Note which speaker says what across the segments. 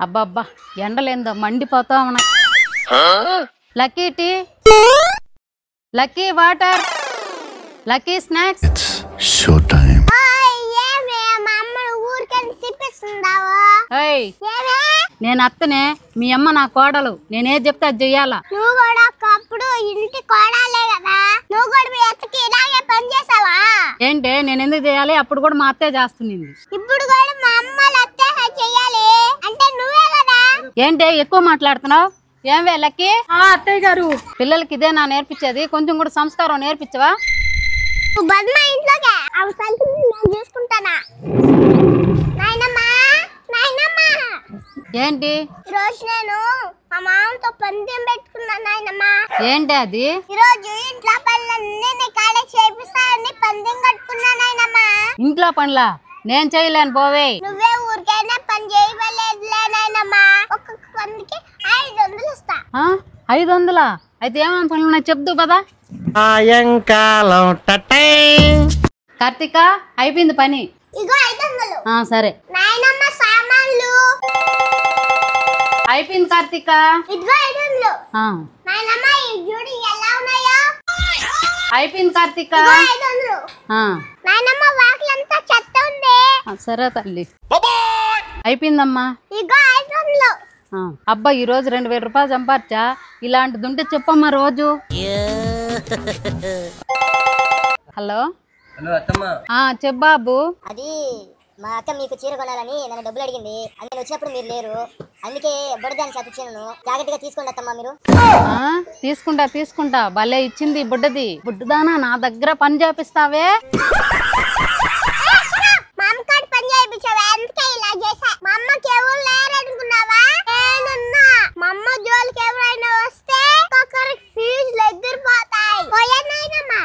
Speaker 1: అబ్బబ్బా ఎండలేందో మండిపోతా ఉన్నాయి. Lucky tea, lucky water, lucky snacks.
Speaker 2: Show time.
Speaker 1: నేను అత్తనే, మీ అమ్మ నా కోడలు. నేనేది చెప్తే అది చెయ్యాలా.
Speaker 3: నువ్వు కూడా ఒకప్పుడు ఇంటి కోడలే కదా, నువ్వు కూడా మీ అత్తకి ఇలాగే పని చేసావా?
Speaker 1: ఏంటే నేను ఎందుకు చేయాలి? అప్పుడు కూడా మా అత్తే చేస్తుంది.
Speaker 3: ఇప్పుడు కూడా మా అమ్మలు అత్తే చెయ్యాలి అంటే నువ్వే కదా.
Speaker 1: ఏంటే ఎక్కువ మాట్లాడుతున్నావు? ఏంవే లక్కీ?
Speaker 4: అత్తయ్య గారు,
Speaker 1: పిల్లలకి ఇదే నా నేర్పించేది, కొంచెం కూడా సంస్కారం నేర్పించవా?
Speaker 3: బద్మా ఇంట్లోకే అవి సంగతి నేను చూసుకుంటానా. నాయనమ్మా నాయనమ్మా,
Speaker 1: ఏంటి
Speaker 3: ఈరోజు నేను మా మామతో పందెం పెట్టుకున్నా నాయనమ్మా.
Speaker 1: ఏంటి అది?
Speaker 3: ఈరోజు ఇంట్లో పనులన్నీ నీ కాళ్ళ చేపిస్తానని పందెం కట్టుకున్నా నాయనమ్మా.
Speaker 1: ఇంట్లో పనులా? నేను చేయలేను పోవే.
Speaker 3: నువ్వే ఊరికైనా పని చేయలేదులే నాయనమ్మా. ఒక్కొక్క పనికి 500 ఇస్తా.
Speaker 1: 500? అయితే ఏమేమి పనులు ఉన్నాయి చెప్దు కదా.
Speaker 4: సాయంకాలం టటై.
Speaker 1: కార్తీక అయిపోయింది పని.
Speaker 3: ఇగో 500.
Speaker 1: సరే.
Speaker 3: నాయనమ్మ సామాన్లు
Speaker 1: అయిపోయింది కార్తీక.
Speaker 3: ఇదిగో 500. నాయనమ్మ ఈ జోడి ఎలా ఉన్నాయో?
Speaker 1: అయిపోయింది కార్తీక.
Speaker 3: 500. నాయనమ్మ వాకిలంతా చెత్త ఉంది.
Speaker 1: సరే తల్లి. అయిపోయిందమ్మా.
Speaker 3: ఇగో 500.
Speaker 1: అబ్బా ఈ రోజు 2000 రూపాయలు సంపాదించా. ఇలాంటిది ఉంటే చెప్పమ్మా రోజు. హలో
Speaker 5: అత్తమ్మ.
Speaker 1: చెప్పాబు.
Speaker 6: అది మా అక్క మీకు చీర కొనాలని నన్ను డబ్బులు అడిగింది. నేను వచ్చినప్పుడు మీరు లేరు, అందుకే బుడ్డదాన్ని చదివించాను. జాగ్రత్తగా తీసుకోండి అత్తమ్మ మీరు.
Speaker 1: తీసుకుంటా భలే ఇచ్చింది బుడ్డది. బుడ్డదానా నా దగ్గర పని చేపిస్తావే?
Speaker 3: మా అమ్మకాడ పని చేయించావా? అందుకే ఇలా చేసా. మా అమ్మకి ఎవరు లేరనుకున్నావా? నేనున్నా. మా అమ్మ జోలికి ఎవరైనా వస్తే ఒక్కొక్కరికి ఫీజులు ఎగిరిపోతాయి. పోయానమ్మా.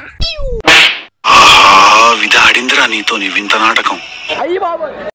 Speaker 2: విధాడిందిరా నీతో నీ వింత నాటకం.